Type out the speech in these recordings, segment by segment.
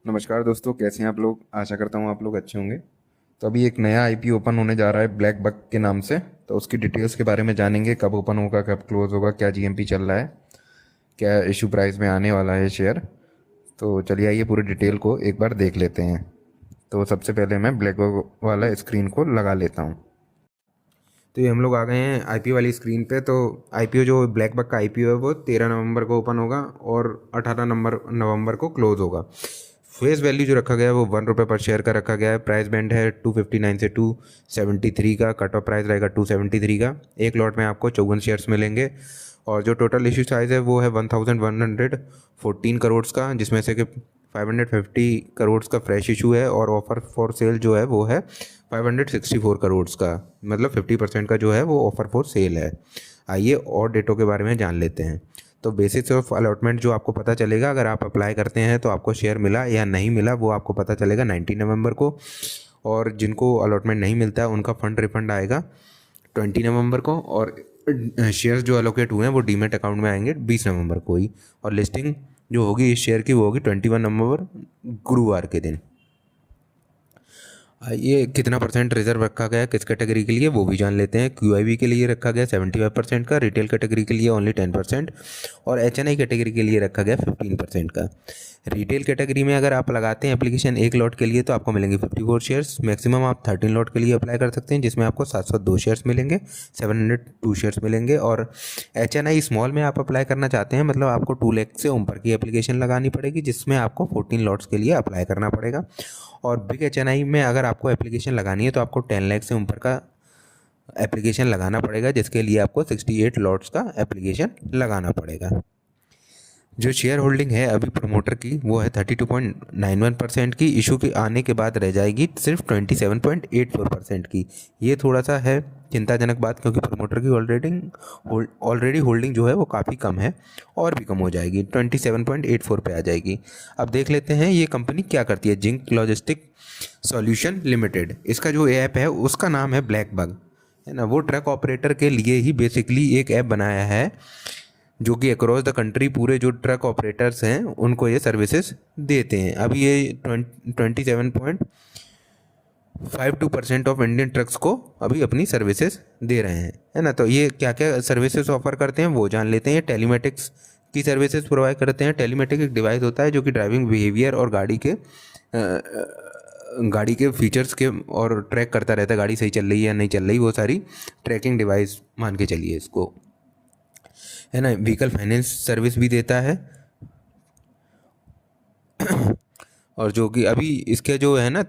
नमस्कार दोस्तों, कैसे हैं आप लोग। आशा करता हूँ आप लोग अच्छे होंगे। तो अभी एक नया आईपीओ ओपन होने जा रहा है ब्लैक बक के नाम से। तो उसकी डिटेल्स के बारे में जानेंगे, कब ओपन होगा, कब क्लोज होगा, क्या जीएमपी चल रहा है, क्या इशू प्राइस में आने वाला है शेयर। तो चलिए आइए पूरी डिटेल को एक बार देख लेते हैं। तो सबसे पहले मैं ब्लैक बक वाला स्क्रीन को लगा लेता हूँ। तो ये हम लोग आ गए हैं आईपीओ वाली स्क्रीन पे। तो आईपीओ जो ब्लैक बक का आईपीओ है वो 13 नवंबर को ओपन होगा और 18 नवंबर को क्लोज होगा। फेस वैल्यू जो रखा गया है वो ₹1 पर शेयर का रखा गया है। प्राइस बैंड है 259 से 273 का। कट ऑफ प्राइस रहेगा 273 का। एक लॉट में आपको 54 शेयर्स मिलेंगे और जो टोटल इशू साइज़ है वो है 1114 करोड़ का, जिसमें से कि 550 करोड़ का फ्रेश इशू है और ऑफर फॉर सेल जो है वो है 564 करोड़ का। मतलब 50% का जो है वो ऑफर फॉर सेल है। आइए और डेटों के बारे में जान लेते हैं। तो बेसिस ऑफ अलॉटमेंट जो आपको पता चलेगा, अगर आप अप्लाई करते हैं तो आपको शेयर मिला या नहीं मिला वो आपको पता चलेगा 19 नवंबर को। और जिनको अलॉटमेंट नहीं मिलता है उनका फंड रिफंड आएगा 20 नवंबर को। और शेयर्स जो अलोकेट हुए हैं वो डीमेट अकाउंट में आएंगे 20 नवंबर को ही। और लिस्टिंग जो होगी इस शेयर की वो होगी 21 नवंबर गुरुवार के दिन। ये कितना परसेंट रिजर्व रखा गया है किस कैटेगरी के लिए वो भी जान लेते हैं। क्यूआईबी के लिए रखा गया 75% का, रिटेल कैटेगरी के लिए ओनली 10% और एचएनआई कैटेगरी के लिए रखा गया 15% का। रिटेल कैटेगरी में अगर आप लगाते हैं एप्लीकेशन एक लॉट के लिए तो आपको मिलेंगे 54 शेयर्स। मैक्सिमम आप 13 लॉट के लिए अप्लाई कर सकते हैं, जिसमें आपको 702 शेयर्स मिलेंगे, 702 शेयर्स मिलेंगे। और एचएनआई स्मॉल में आप अप्लाई करना चाहते हैं मतलब आपको 2 लाख से ऊपर की एप्लीकेशन लगानी पड़ेगी, जिसमें आपको 14 लॉट्स के लिए अप्लाई करना पड़ेगा। और बिग एचएनआई में अगर आपको एप्लीकेशन लगानी है तो आपको 10 लाख से ऊपर का एप्लीकेशन लगाना पड़ेगा, जिसके लिए आपको 68 लॉट्स का एप्लीकेशन लगाना पड़ेगा। जो शेयर होल्डिंग है अभी प्रमोटर की वो है 32.91% की। इशू के आने के बाद रह जाएगी सिर्फ 27.84% की। ये थोड़ा सा है चिंताजनक बात, क्योंकि प्रमोटर की ऑलरेडी होल्डिंग जो है वो काफ़ी कम है और भी कम हो जाएगी, 27.84 पे आ जाएगी। अब देख लेते हैं ये कंपनी क्या करती है। जिंक लॉजिस्टिक सॉल्यूशन लिमिटेड, इसका जो ऐप है उसका नाम है ब्लैक बग, है ना। वो ट्रक ऑपरेटर के लिए ही बेसिकली एक ऐप बनाया है जो कि अक्रॉस द कंट्री पूरे जो ट्रक ऑपरेटर्स हैं उनको ये सर्विसेज देते हैं। अभी ये 27.52% ऑफ इंडियन ट्रक्स को अभी अपनी सर्विसेज दे रहे हैं, है ना। तो ये क्या क्या सर्विसेज ऑफर करते हैं वो जान लेते हैं। टेलीमेटिक्स की सर्विसेज प्रोवाइड करते हैं। टेलीमेटिक एक डिवाइस होता है जो कि ड्राइविंग बिहेवियर और गाड़ी के फीचर्स के और ट्रैक करता रहता है, गाड़ी सही चल रही है या नहीं चल रही, वो सारी ट्रैकिंग डिवाइस मान के चलिए इसको, है ना। व्हीकल फाइनेंस सर्विस भी देता है। और जो कि अभी इसके जो है ना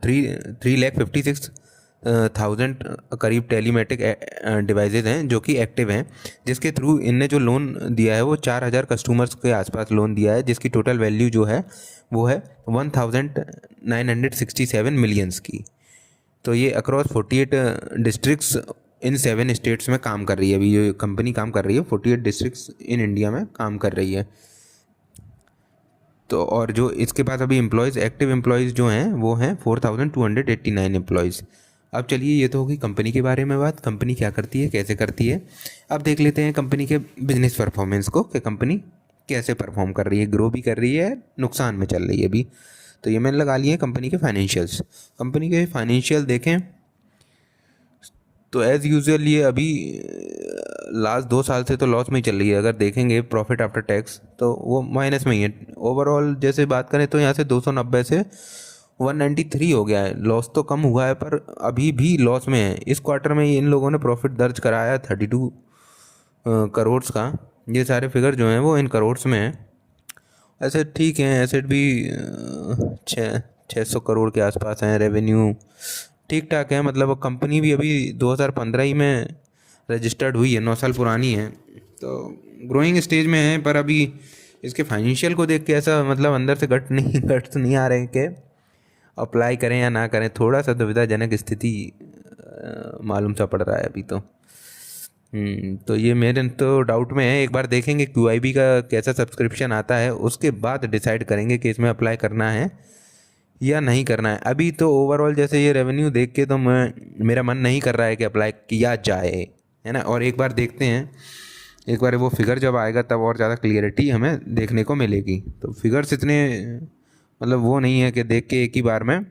3,56,000 करीब टेलीमेटिक डिवाइसेज हैं जो कि एक्टिव हैं, जिसके थ्रू इनने जो लोन दिया है वो 4,000 कस्टमर्स के आसपास लोन दिया है, जिसकी टोटल वैल्यू जो है वो है 1,967 मिलियंस की। तो ये अक्रॉस 48 डिस्ट्रिक्ट्स इन 7 स्टेट्स में काम कर रही है। अभी ये कंपनी काम कर रही है 48 डिस्ट्रिक्ट्स इन इंडिया में काम कर रही है। तो और जो इसके पास अभी एम्प्लॉयज़, एक्टिव एम्प्लॉयज़ जो हैं वो हैं 4,289 एम्प्लॉयज़। अब चलिए ये तो होगी कंपनी के बारे में बात, कंपनी क्या करती है कैसे करती है। अब देख लेते हैं कंपनी के बिजनेस परफॉर्मेंस को कि कंपनी कैसे परफॉर्म कर रही है, ग्रो भी कर रही है, नुकसान में चल रही है अभी। तो ये मैंने लगा लिए हैं कंपनी के फाइनेंशियल्स। कंपनी के फाइनेंशियल देखें तो एज़ यूजुअल ये अभी लास्ट 2 साल से तो लॉस में ही चल रही है। अगर देखेंगे प्रॉफिट आफ्टर टैक्स तो वो माइनस में ही है। ओवरऑल जैसे बात करें तो यहाँ से 290 से 193 हो गया है। लॉस तो कम हुआ है पर अभी भी लॉस में है। इस क्वार्टर में इन लोगों ने प्रॉफिट दर्ज कराया 32 करोड़ का। ये सारे फिगर जो हैं वो इन करोड़ में हैं। एसेट ठीक है, एसेट भी 600 करोड़ के आसपास हैं। रेवेन्यू ठीक ठाक है, मतलब कंपनी भी अभी 2015 ही में रजिस्टर्ड हुई है, 9 साल पुरानी है, तो ग्रोइंग स्टेज में है। पर अभी इसके फाइनेंशियल को देख के ऐसा मतलब अंदर से गट्स नहीं आ रहे कि अप्लाई करें या ना करें। थोड़ा सा दुविधाजनक स्थिति मालूम सा पड़ रहा है अभी तो। तो ये मेरे तो डाउट में है। एक बार देखेंगे क्यूआईबी का कैसा सब्सक्रिप्शन आता है, उसके बाद डिसाइड करेंगे कि इसमें अप्लाई करना है या नहीं करना है। अभी तो ओवरऑल जैसे ये रेवेन्यू देख के तो मेरा मन नहीं कर रहा है कि अप्लाई किया जाए, है ना। और एक बार देखते हैं, एक बार वो फिगर जब आएगा तब और ज़्यादा क्लियरिटी हमें देखने को मिलेगी। तो फिगर्स इतने मतलब वो नहीं है कि देख के एक ही बार में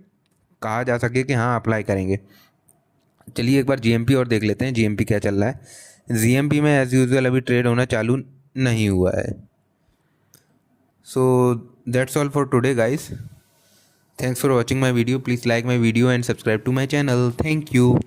कहा जा सके कि हाँ अप्लाई करेंगे। चलिए एक बार जीएमपी और देख लेते हैं, जीएमपी क्या चल रहा है। जीएमपी में एज यूजुअल अभी ट्रेड होना चालू नहीं हुआ है। So that's all for today guys. Thanks for watching my video. Please like my video and subscribe to my channel. Thank you.